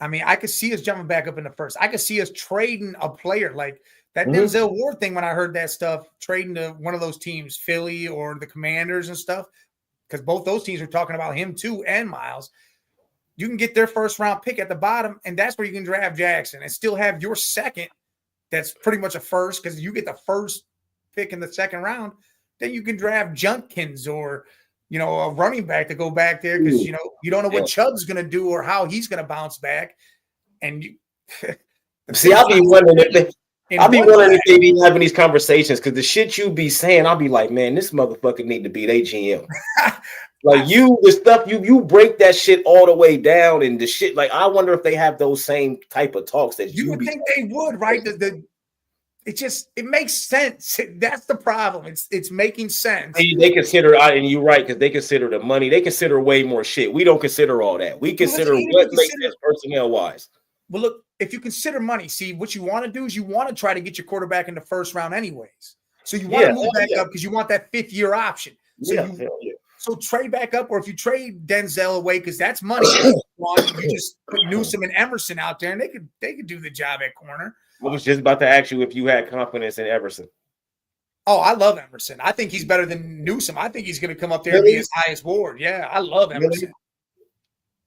I mean, I could see us jumping back up in the first. I could see us trading a player like that Denzel Ward thing when I heard that stuff, trading to one of those teams, Philly or the Commanders and stuff, because both those teams were talking about him too and Miles. You can get their first round pick at the bottom, and that's where you can draft Jackson and still have your second. That's pretty much a first, because you get the first pick in the second round. Then you can draft Junkins or, a running back to go back there, because, you don't know what Chubb's going to do or how he's going to bounce back. And you see, I'll be wondering if they be having these conversations, because the shit you be saying, I'll be like, man, this motherfucker need to be their GM. Like the stuff you break that shit all the way down, and the shit, like, I wonder if they have those same type of talks that you would think they would, right? It makes sense. That's the problem. It's making sense. They consider, and you're right, because they consider the money. They consider way more shit. We don't consider all that. We consider what makes sense personnel wise. Well, look, if you consider money, see, what you want to do is you want to try to get your quarterback in the first round anyways. So you want to move back up because you want that 5th-year option. So trade back up, or if you trade Denzel away, because that's money. You just put Newsome and Emerson out there, and they could do the job at corner. I was just about to ask you if you had confidence in Emerson. Oh, I love Emerson. I think he's better than Newsome. I think he's going to come up there and be his highest ward. Yeah, I love Emerson.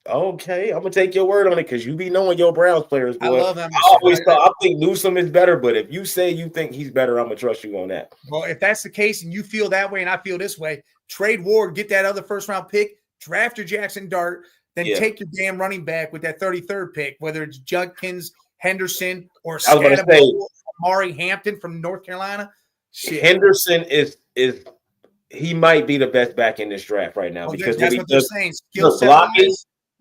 Okay, I'm gonna take your word on it, because you be knowing your Browns players, boy. I love Emerson. I think Newsome is better, but if you say you think he's better, I'm gonna trust you on that. Well, if that's the case and you feel that way and I feel this way, trade Ward, get that other first-round pick, draft your Jackson Dart, then take your damn running back with that 33rd pick, whether it's Judkins, Henderson, or Amari Hampton from North Carolina. Shit. Henderson is he might be the best back in this draft right now, because that's what they're saying.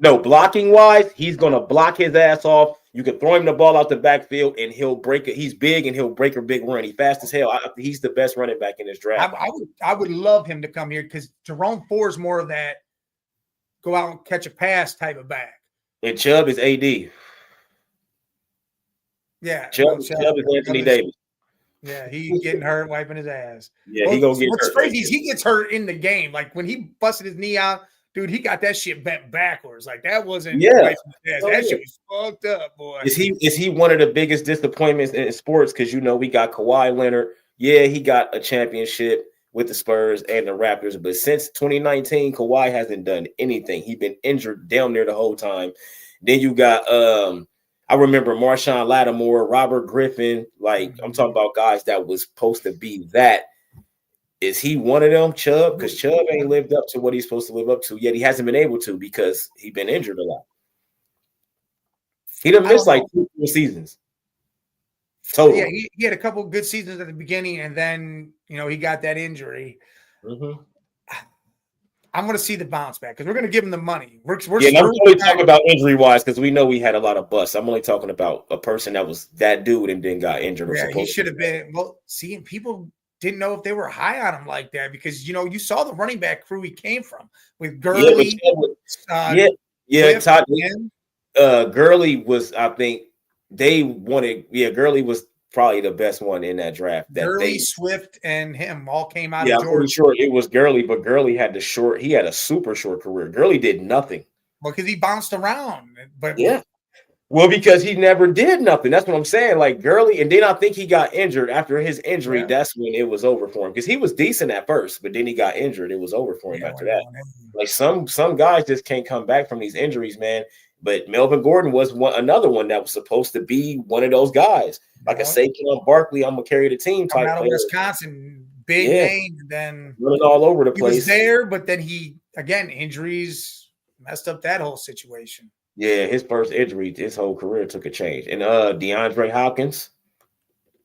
Blocking wise, he's gonna block his ass off. You can throw him the ball out the backfield and he'll break it. He's big and he'll break a big run. He's fast as hell. He's the best running back in this draft. I would love him to come here, because Jerome Ford is more of that go out and catch a pass type of back. And Chubb is AD. Yeah, Chubb is Anthony Davis. Yeah, he's getting hurt, wiping his ass. Yeah, he gonna get hurt. What's crazy is he gets hurt in the game. Like when he busted his knee out, dude, he got that shit bent backwards. Like that wasn't. That shit was fucked up, boy. Is he one of the biggest disappointments in sports? Because we got Kawhi Leonard. Yeah, he got a championship with the Spurs and the Raptors, but since 2019, Kawhi hasn't done anything. He's been injured down there the whole time. Then you got I remember Marshawn Lattimore, Robert Griffin. Like, I'm talking about guys that was supposed to be that. Is he one of them, Chubb? Because Chubb ain't lived up to what he's supposed to live up to, yet he hasn't been able to because he's been injured a lot. He done missed like 2 seasons. Total. Yeah, he had a couple of good seasons at the beginning, and then, he got that injury. Mm-hmm. I'm going to see the bounce back, because we're going to give him the money. I'm only talking about injury-wise, because we know we had a lot of busts. I'm only talking about a person that was that dude and then got injured. Yeah, he should have been. Well, see, people didn't know if they were high on him like that, because, you saw the running back crew he came from with Gurley. Gurley was, I think, they wanted. Yeah, Gurley was probably the best one in that draft. Gurley, Swift, and him all came out of Georgia. I'm pretty sure it was Gurley, but Gurley had he had a super short career. Gurley did nothing. Well, because he bounced around. But yeah. Well, because he never did nothing. That's what I'm saying. Like Gurley, and then I think he got injured after his injury. Yeah. That's when it was over for him because he was decent at first, but then he got injured. It was over for him after that. Like some guys just can't come back from these injuries, man. But Melvin Gordon was another one that was supposed to be one of those guys, like a Saquon Barkley. I'm gonna carry the team type. Out of Wisconsin, big name, and then running all over the place. He was there, but then injuries messed up that whole situation. Yeah, his first injury, his whole career took a change. And DeAndre Hopkins,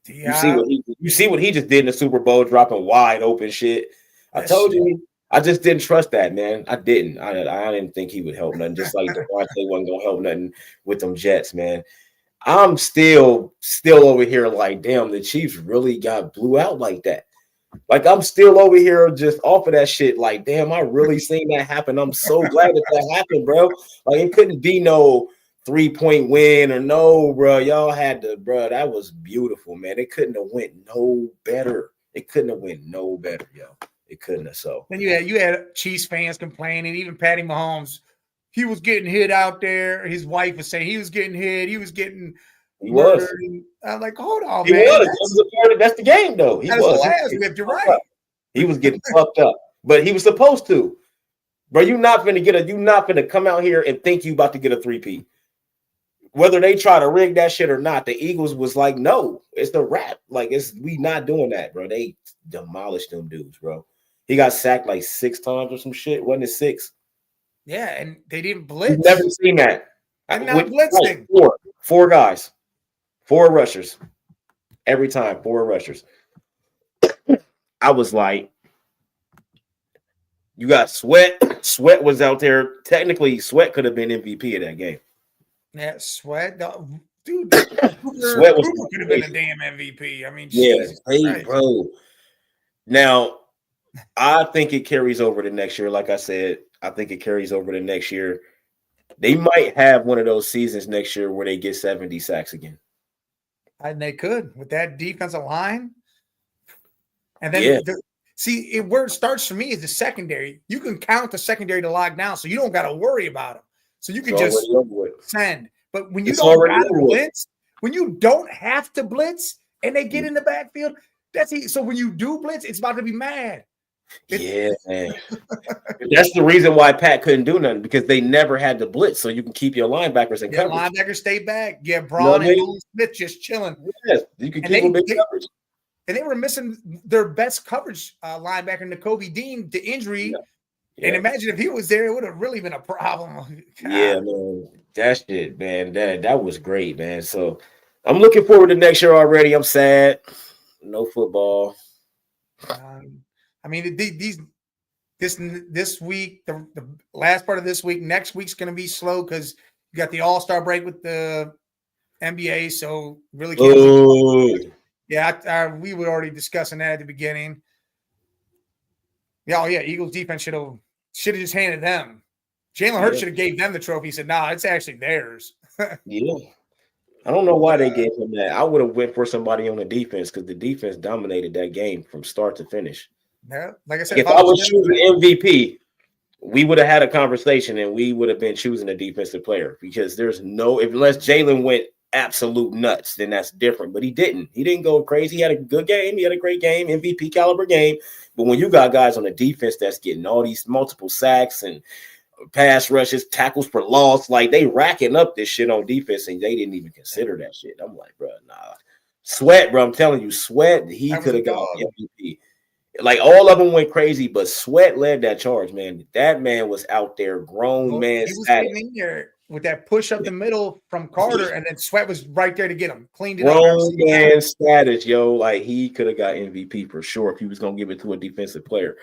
you see what he just did in the Super Bowl, dropping wide open shit. I told you, I just didn't trust that, man. I didn't. I didn't think he would help nothing. Just like Devontae wasn't gonna help nothing with them Jets, man. I'm still over here like, damn, the Chiefs really got blew out like that. Like, I'm still over here just off of that shit. Like, damn, I really seen that happen. I'm so glad that happened, bro. Like, it couldn't be no 3-point win or no, bro. Y'all had to, bro. That was beautiful, man. It couldn't have went no better. It couldn't have went no better, yo. It couldn't have. So then you had Chiefs fans complaining. Even Patty Mahomes, he was getting hit out there. His wife was saying he was getting hit. He was getting. He was. I'm like, hold on, he man. That's the game, though. He was. You're right. He was getting fucked up, but he was supposed to. Bro, you're not gonna come out here and think you about to get a 3-peat. Whether they try to rig that shit or not, the Eagles was like, no, it's the wrap. Like, we not doing that, bro. They demolished them dudes, bro. He got sacked like 6 times or some shit. Wasn't it 6? Yeah, and they didn't blitz. You've never seen that. I'm not blitzing. Four guys. 4 rushers. Every time, 4 rushers. I was like, you got Sweat. Sweat was out there. Technically, Sweat could have been MVP of that game. Yeah, Sweat. Dude, Sweat could have been a damn MVP. I mean, yeah, hey, bro. Now, I think it carries over to next year. Like I said, I think it carries over to next year. They might have one of those seasons next year where they get 70 sacks again. And they could with that defensive line. And then where it starts for me is the secondary. You can count the secondary to lock down, so you don't got to worry about them. So you can just send. But when you don't got to blitz, when you don't have to blitz and they get in the backfield, that's it. So when you do blitz, it's about to be mad. Yeah, man. That's the reason why Pat couldn't do nothing, because they never had to blitz, so you can keep your linebackers in coverage. Linebackers stay back. Yeah, Braun and Nolan Smith just chilling. Yes, you can keep them in coverage. And they were missing their best coverage linebacker, Nakobe Dean, to injury. Yeah. And imagine if he was there, it would have really been a problem. God. Yeah, man. That shit, man. That was great, man. So I'm looking forward to next year already. I'm sad. No football. I mean, this week, the last part of this week, next week's going to be slow because you got the All-Star break with the NBA, so really can't. Yeah, we were already discussing that at the beginning. Yeah, Eagles defense should have just handed them. Jalen Hurts should have gave them the trophy. He said, "Nah, it's actually theirs." Yeah. I don't know why they gave him that. I would have went for somebody on the defense because the defense dominated that game from start to finish. Yeah, like I said, if I was choosing MVP, we would have had a conversation and we would have been choosing a defensive player, because unless Jalen went absolute nuts, then that's different. But he didn't. He didn't go crazy. He had a good game. He had a great game, MVP caliber game. But when you got guys on the defense that's getting all these multiple sacks and pass rushes, tackles for loss, like they racking up this shit on defense, and they didn't even consider that shit. I'm like, bro, nah. Sweat, bro, I'm telling you, Sweat, he could have got MVP. Like, all of them went crazy, but Sweat led that charge, man. That man was out there, grown man. He was getting in there with that push up the middle from Carter, and then Sweat was right there to get him. Cleaned it up. Grown man status, yo. Like, he could have got MVP for sure if he was going to give it to a defensive player.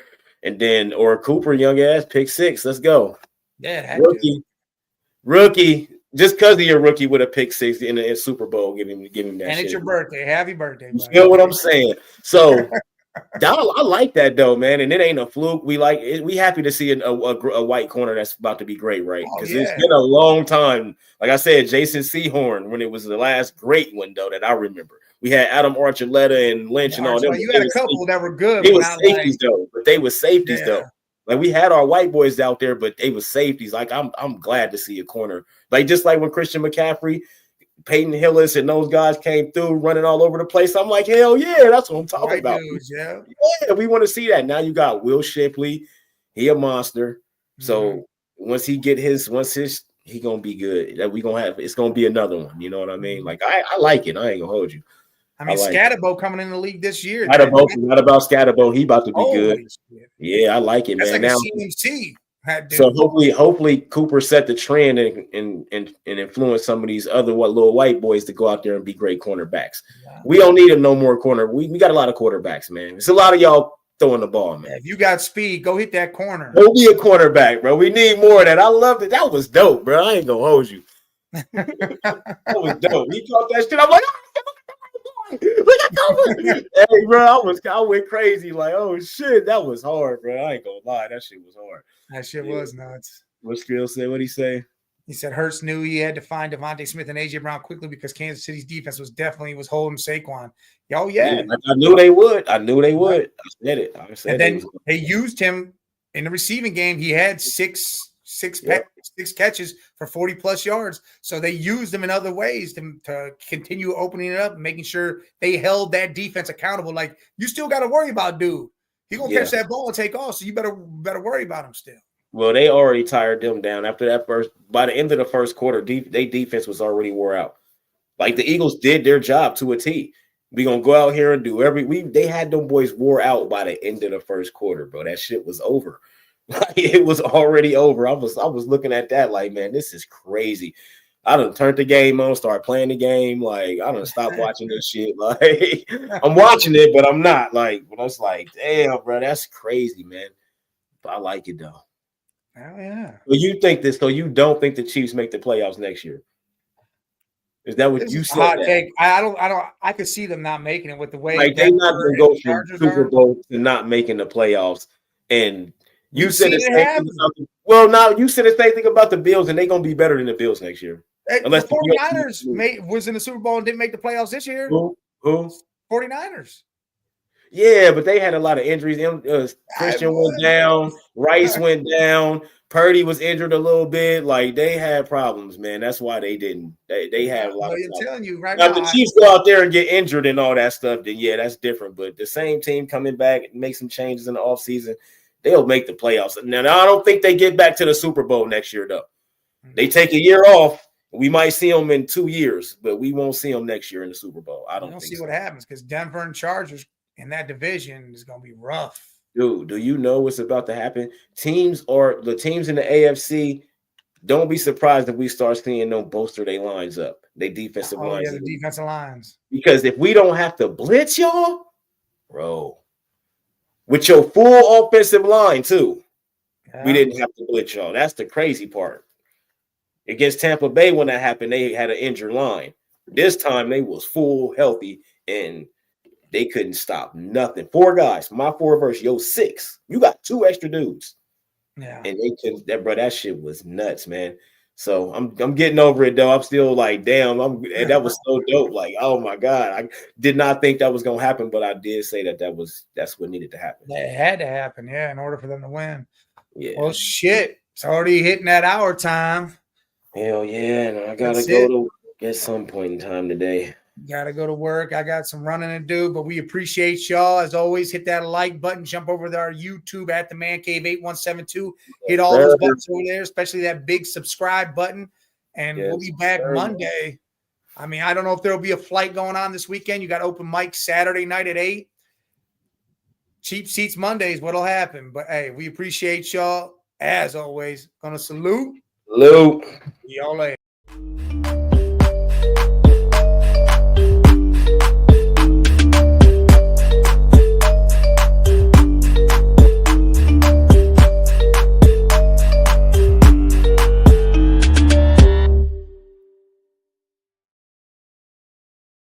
And then, or Cooper, young ass, pick 6. Let's go. Yeah, Rookie. Just because of your rookie with a pick 6 in the Super Bowl, give him that and shit. It's your birthday. Happy birthday, buddy. You know what I'm saying? So, I like that, though, man. And it ain't a fluke. We happy to see a white corner that's about to be great, right? Because it's been a long time. Like I said, Jason Sehorn, when it was the last great one, though, that I remember. We had Adam Archuleta and Lynch and all them. You had a couple that were good. They were safeties, though. But they were safeties, though. Like we had our white boys out there, but they were safeties. Like I'm glad to see a corner. Like just like when Christian McCaffrey, Peyton Hillis, and those guys came through running all over the place. I'm like, hell yeah, that's what I'm talking White about. dudes, yeah. Yeah, we want to see that. Now you got Will Shipley. He a monster. So once he gonna be good. That we gonna have. It's gonna be another one. You know what I mean? Like I like it. I ain't gonna hold you. I mean, Scatterbo coming in the league this year. Not about Scatterbo. He about to be good. Shit. Yeah, I like it, That's man. Like now, a CMC. So hopefully Cooper set the trend and influence some of these other little white boys to go out there and be great cornerbacks. Yeah. We don't need no more corner. We got a lot of quarterbacks, man. It's a lot of y'all throwing the ball, man. Yeah, if you got speed, go hit that corner. Go be a cornerback, bro. We need more of that. I loved it. That was dope, bro. I ain't gonna hold you. That was dope. He caught that shit. I'm like, look at Cooper. Hey, bro, I went crazy. Like, oh shit, that was hard, bro. I ain't gonna lie, that shit was hard. That shit was nuts. What Skrill say? What'd he say? He said Hurts knew he had to find Devontae Smith and AJ Brown quickly because Kansas City's defense was holding Saquon. Oh yeah. I knew they would. I said it. And then they used him in the receiving game. He had six catches for 40 plus yards. So they used him in other ways to continue opening it up and making sure they held that defense accountable. Like, you still got to worry about dude. He gonna catch that ball and take off. So you better worry about him still. Well, they already tired them down after that by the end of the first quarter, their defense was already wore out. Like the Eagles did their job to a T. We gonna go out here and do they had them boys wore out by the end of the first quarter, bro. That shit was over. Like, it was already over. I was looking at that like, man, this is crazy. I done turned the game on, started playing the game. Like, I done stopped watching this shit. Like, I'm watching it, but I'm not. Like, but I was like, damn, bro, that's crazy, man. But I like it though. Oh yeah. Well, you think this, so you don't think the Chiefs make the playoffs next year? Is that what you said? Hot take. I could see them not making it with the way they're not going to go from Super Bowl to not making the playoffs. And you said the same thing. Well, now you said the same thing about the Bills, and they're going to be better than the Bills next year. Unless the 49ers was in the Super Bowl and didn't make the playoffs this year. Who? 49ers. Yeah, but they had a lot of injuries. Christian went down. Rice went down. Purdy was injured a little bit. Like, they had problems, man. That's why they didn't. They had a lot of problems. I'm telling you right now. If the Chiefs go out there and get injured and all that stuff, then yeah, that's different. But the same team coming back and make some changes in the offseason, they'll make the playoffs. Now, I don't think they get back to the Super Bowl next year, though. They take a year off. We might see them in 2 years, but we won't see them next year in the Super Bowl. I don't see what happens because Denver and Chargers in that division is going to be rough. Dude, do you know what's about to happen? The teams in the AFC, don't be surprised if we start seeing them bolster their lines up, their defensive lines. Yeah, the defensive lines. Because if we don't have to blitz y'all, bro, with your full offensive line too, we didn't have to blitz y'all. That's the crazy part. Against Tampa Bay, when that happened, they had an injured line. This time they was full healthy and they couldn't stop nothing. 4 guys, my 4 versus your 6. You got 2 extra dudes. Yeah. And they couldn't, that shit was nuts, man. So I'm getting over it though. I'm still like, damn, and that was so dope. Like, oh my God. I did not think that was gonna happen, but I did say that's what needed to happen. It had to happen, yeah, in order for them to win. Yeah. Well, shit. It's already hitting that hour time. Hell yeah, and I gotta go to at some point in time today. Gotta go to work. I got some running to do, but we appreciate y'all. As always, hit that like button, jump over to our YouTube at the Man Cave 8172. Hit all those buttons over there, especially that big subscribe button. And we'll be back Monday. I mean, I don't know if there'll be a flight going on this weekend. You got open mic Saturday night at 8. Cheap seats Mondays, what'll happen? But hey, we appreciate y'all. As always, gonna salute. Salute. See y'all later.